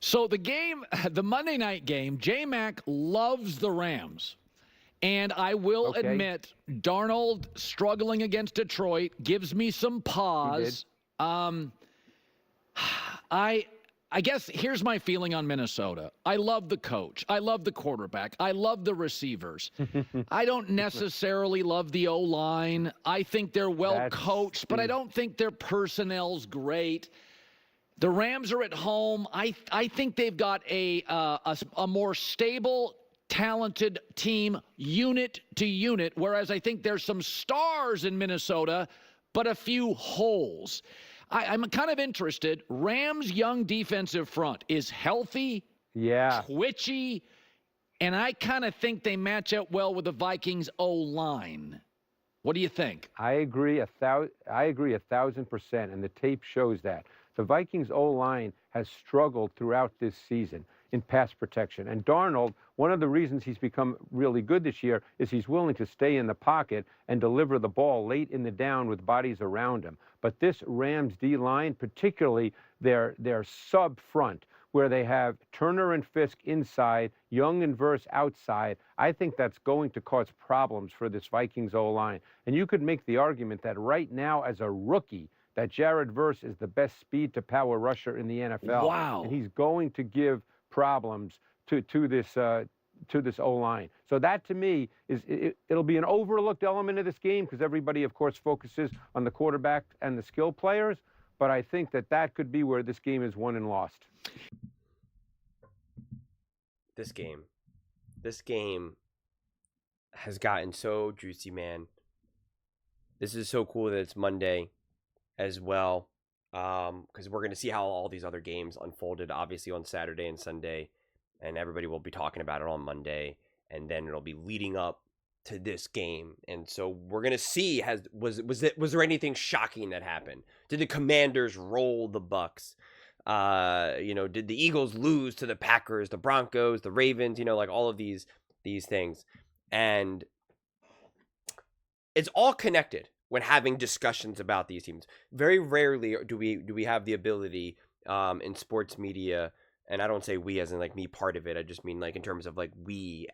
So the game, the Monday night game, J-Mac loves the Rams. And I will Okay, admit, Darnold struggling against Detroit gives me some he did. pause. Um, I I guess here's my feeling on Minnesota. I love the coach. I love the quarterback. I love the receivers. I don't necessarily love the O-line. I think they're well That's coached, but I the don't think their personnel's great. The Rams are at home. I think they've got a more stable, talented team, unit to unit, whereas I think there's some stars in Minnesota, but a few holes. I'm kind of interested. Rams' young defensive front is healthy, yeah. twitchy, and I kind of think they match up well with the Vikings' O-line. What do you think? I agree 1,000%, and the tape shows that. The Vikings O-line has struggled throughout this season in pass protection. And Darnold, one of the reasons he's become really good this year is he's willing to stay in the pocket and deliver the ball late in the down with bodies around him. But this Rams D-line, particularly their sub front, where they have Turner and Fisk inside, Young and Verse outside, I think that's going to cause problems for this Vikings O-line. And you could make the argument that right now, as a rookie, that Jared Verse is the best speed to power rusher in the NFL, and Wow. he's going to give problems to this O-line. So that to me it'll be an overlooked element of this game because everybody, of course, focuses on the quarterback and the skill players. But I think that could be where this game is won and lost. This game has gotten so juicy, man. This is so cool that it's Monday as well, because we're going to see how all these other games unfolded, obviously on Saturday and Sunday, and everybody will be talking about it on Monday, and then it'll be leading up to this game. And so we're going to see, was there anything shocking that happened? Did the Commanders roll the Bucks? Did the Eagles lose to the Packers, the Broncos, the Ravens, like all of these things. And it's all connected when having discussions about these teams. Very rarely do we have the ability in sports media, and I don't say we as in like me part of it. I just mean like in terms of like we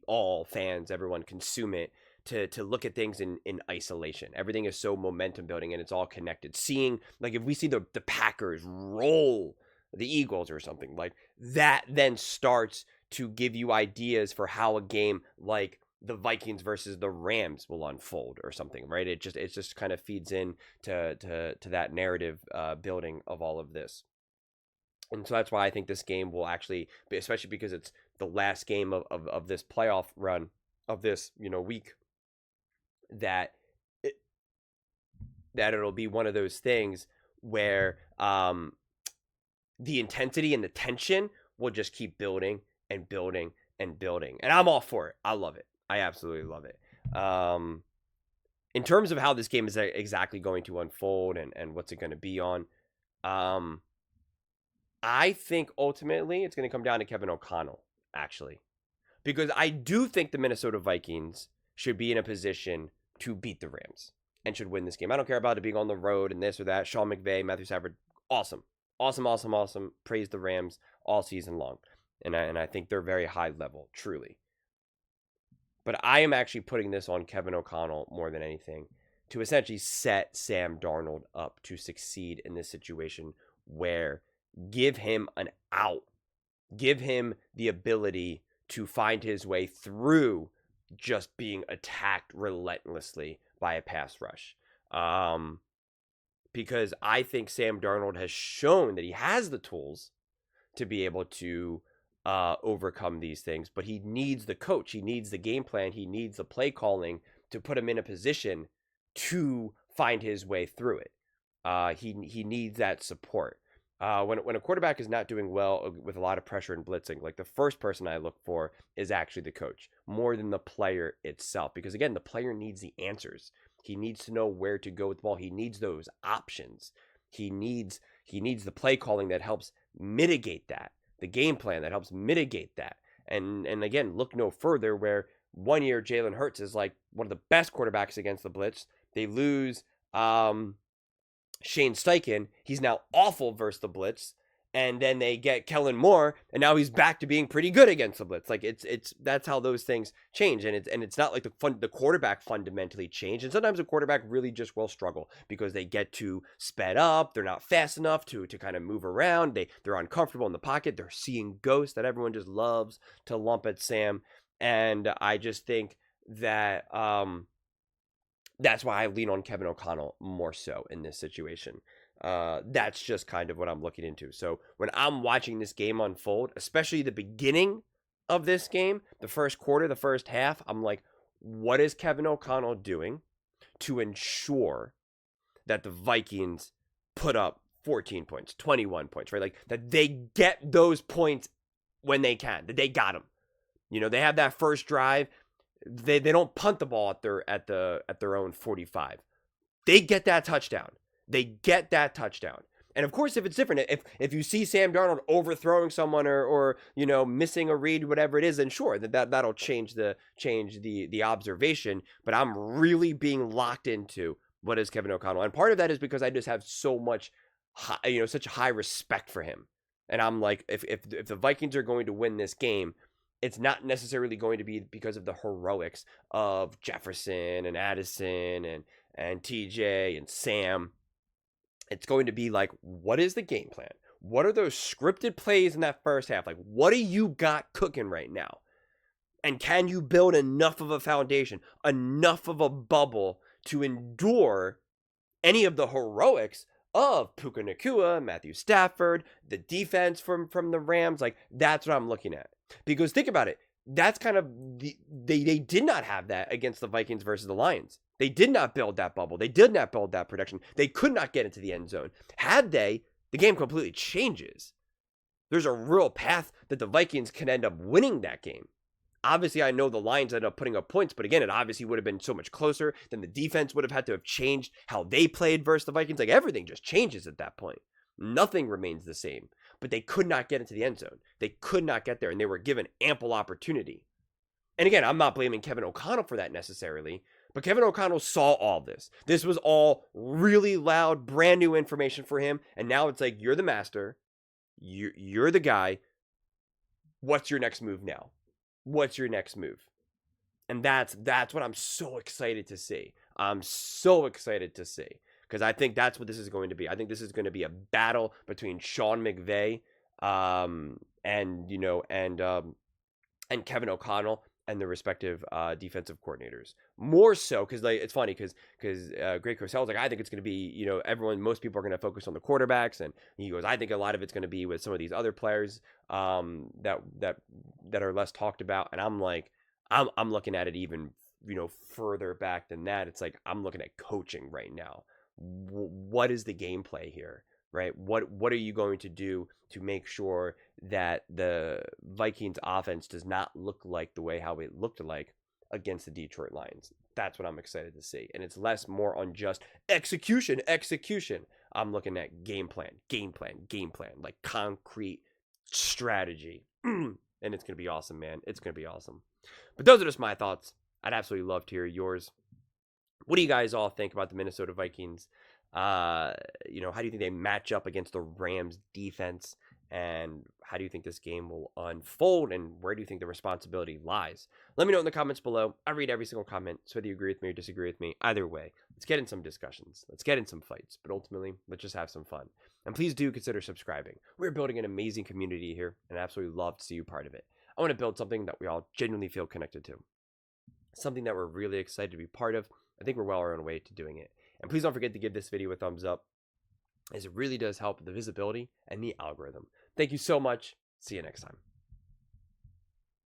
all fans, everyone consume it, to look at things in isolation. Everything is so momentum building and it's all connected. Seeing like if we see the Packers roll the Eagles or something like that, then starts to give you ideas for how a game like the Vikings versus the Rams will unfold or something, right? It just kind of feeds in to that narrative building of all of this. And so that's why I think this game will actually be, especially because it's the last game of this playoff run of this, week, that it'll be one of those things where the intensity and the tension will just keep building and building and building. And I'm all for it. I love it. I absolutely love it. In terms of how this game is exactly going to unfold and what's it going to be on, I think ultimately it's going to come down to Kevin O'Connell, actually. Because I do think the Minnesota Vikings should be in a position to beat the Rams and should win this game. I don't care about it being on the road and this or that. Sean McVay, Matthew Stafford, awesome. Awesome. Praise the Rams all season long. And I think they're very high level, truly. But I am actually putting this on Kevin O'Connell more than anything to essentially set Sam Darnold up to succeed in this situation where give him an out. Give him the ability to find his way through just being attacked relentlessly by a pass rush. Because I think Sam Darnold has shown that he has the tools to be able to overcome these things, but he needs the coach, he needs the game plan, he needs the play calling to put him in a position to find his way through it. He needs that support. When a quarterback is not doing well with a lot of pressure and blitzing, like the first person I look for is actually the coach more than the player itself. Because again, the player needs the answers. He needs to know where to go with the ball. He needs those options. He needs the play calling that helps mitigate that, the game plan that helps mitigate that. And again, look no further where one year Jalen Hurts is like one of the best quarterbacks against the blitz. They lose Shane Steichen. He's now awful versus the blitz. and then they get Kellen Moore, and now he's back to being pretty good against the blitz. Like it's that's how those things change, and it's not like the quarterback fundamentally changed. And sometimes a quarterback really just will struggle because they get too sped up, they're not fast enough to kind of move around, they're uncomfortable in the pocket, they're seeing ghosts that everyone just loves to lump at Sam. And I just think that that's why I lean on Kevin O'Connell more so in this situation. That's just kind of what I'm looking into. So when I'm watching this game unfold, especially the beginning of this game, the first quarter, the first half, I'm like, what is Kevin O'Connell doing to ensure that the Vikings put up 14 points, 21 points, right? Like that they get those points when they can, that they got them. You know, they have that first drive. They don't punt the ball at their own 45. They get that touchdown. They get that touchdown. And of course, if it's different, if you see Sam Darnold overthrowing someone or you know missing a read, whatever it is, then sure, that'll change the observation. But I'm really being locked into what is Kevin O'Connell, and part of that is because I just have so much, such a high respect for him. And I'm like, if the Vikings are going to win this game, it's not necessarily going to be because of the heroics of Jefferson and Addison and TJ and Sam. It's going to be like, what is the game plan? What are those scripted plays in that first half? Like, what do you got cooking right now? And can you build enough of a foundation, enough of a bubble to endure any of the heroics of Puka Nacua, Matthew Stafford, the defense from the Rams? Like, that's what I'm looking at. Because think about it. That's kind of they did not have that against the Vikings versus the Lions. They did not build that bubble. They did not build that protection. They could not get into the end zone. Had they, the game completely changes. There's a real path that the Vikings can end up winning that game. Obviously, I know the Lions ended up putting up points, but again, it obviously would have been so much closer. Then the defense would have had to have changed how they played versus the Vikings. Like, everything just changes at that point. Nothing remains the same. But they could not get into the end zone. They could not get there, and they were given ample opportunity. And again, I'm not blaming Kevin O'Connell for that necessarily, but Kevin O'Connell saw all this. This was all really loud, brand new information for him, and now it's like, you're the master. You're the guy. What's your next move now? What's your next move? And that's what I'm so excited to see. I'm so excited to see. Because I think that's what this is going to be. I think this is going to be a battle between Sean McVay and Kevin O'Connell and the respective defensive coordinators. More so because it's funny because Greg Cosell was like, I think it's going to be, most people are going to focus on the quarterbacks, and he goes, I think a lot of it's going to be with some of these other players that are less talked about. And I'm like, I'm looking at it even further back than that. It's like, I'm looking at coaching right now. What is the gameplay here, right? What are you going to do to make sure that the Vikings offense does not look like the way how it looked like against the Detroit Lions? That's what I'm excited to see. And it's more on just execution. I'm looking at game plan, like concrete strategy. And it's going to be awesome, man. It's going to be awesome. But those are just my thoughts. I'd absolutely love to hear yours. What do you guys all think about the Minnesota Vikings? How do you think they match up against the Rams defense? And how do you think this game will unfold? And where do you think the responsibility lies? Let me know in the comments below. I read every single comment, so whether you agree with me or disagree with me, either way, let's get in some discussions. Let's get in some fights. But ultimately, let's just have some fun. And please do consider subscribing. We're building an amazing community here, and I absolutely love to see you part of it. I want to build something that we all genuinely feel connected to. Something that we're really excited to be part of. I think we're well on our way to doing it. And please don't forget to give this video a thumbs up, as it really does help the visibility and the algorithm. Thank you so much. See you next time.